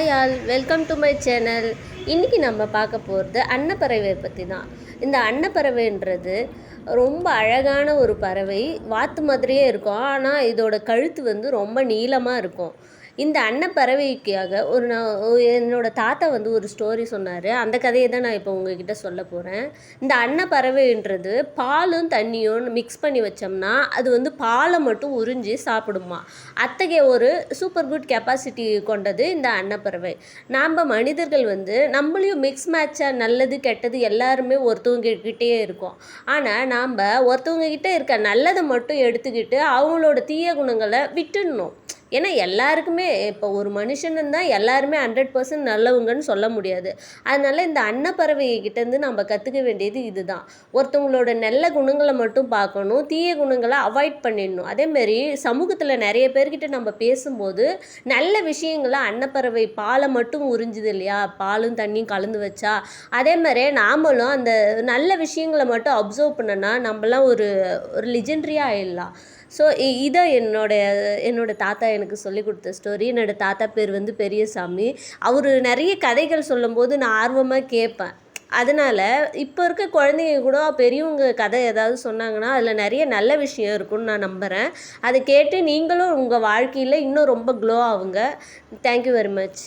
Hi all, welcome to my channel. இன்றைக்கி நம்ம பார்க்க போகிறது அன்னப்பறவை பற்றி தான். இந்த அன்னப்பறவைன்றது ரொம்ப அழகான ஒரு பறவை. வாத்து மாதிரியே இருக்கும், ஆனால் இதோட கழுத்து ரொம்ப நீளமாக இருக்கும். இந்த அன்னப்பறவைக்காக என்னோட தாத்தா ஒரு ஸ்டோரி சொன்னார். அந்த கதையை தான் நான் இப்போ உங்ககிட்ட சொல்ல போகிறேன். இந்த அன்னப்பறவைன்றது பாலும் தண்ணியும் மிக்ஸ் பண்ணி வச்சோம்னா அது பாலை மட்டும் உறிஞ்சி சாப்பிடுமா. அத்தகைய ஒரு சூப்பர் குட் கெப்பாசிட்டி கொண்டது இந்த அன்னப்பறவை. நாம் மனிதர்கள் நம்மளையும் மிக்ஸ் மேட்சாக நல்லது கெட்டது எல்லாருமே ஒருத்தவங்கக்கிட்டே இருக்கோம். ஆனால் நாம் ஒருத்தவங்கக்கிட்ட இருக்க நல்லதை மட்டும் எடுத்துக்கிட்டு அவங்களோட தீய குணங்களை விட்டுடணும். ஏன்னா எல்லாருக்குமே இப்போ ஒரு மனுஷன் தான் எல்லாருமே 100% நல்லவங்கன்னு சொல்ல முடியாது. அதனால் இந்த அன்னப்பறவைகிட்டேருந்து நம்ம கற்றுக்க வேண்டியது இதுதான். ஒருத்தவங்களோட நல்ல குணங்களை மட்டும் பார்க்கணும், தீய குணங்களை அவாய்ட் பண்ணிடணும். அதேமாரி சமூகத்தில் நிறைய பேர்கிட்ட நம்ம பேசும்போது நல்ல விஷயங்களை அன்னப்பறவை பாலை மட்டும் உறிஞ்சுது இல்லையா, பாலும் தண்ணியும் கலந்து வச்சா, அதே மாதிரியே நாமளும் அந்த நல்ல விஷயங்களை மட்டும் அப்சர்வ் பண்ணோன்னா நம்மளாம் ஒரு லிஜெண்ட்ரியாக ஆயிடலாம். ஸோ இதை என்னோட தாத்தா எனக்கு சொல்லி கொடுத்த ஸ்டோரி. என்னோடய தாத்தா பேர் பெரியசாமி. அவர் நிறைய கதைகள் சொல்லும்போது நான் ஆர்வமாக கேட்பேன். அதனால் இப்போ இருக்க குழந்தைங்க கூட பெரியவங்க கதை ஏதாவது சொன்னாங்கன்னா அதில் நிறைய நல்ல விஷயம் இருக்குன்னு நான் நம்புகிறேன். அதை கேட்டு நீங்களும் உங்கள் வாழ்க்கையில் இன்னும் ரொம்ப க்ளோ ஆகுங்க. Thank you very much.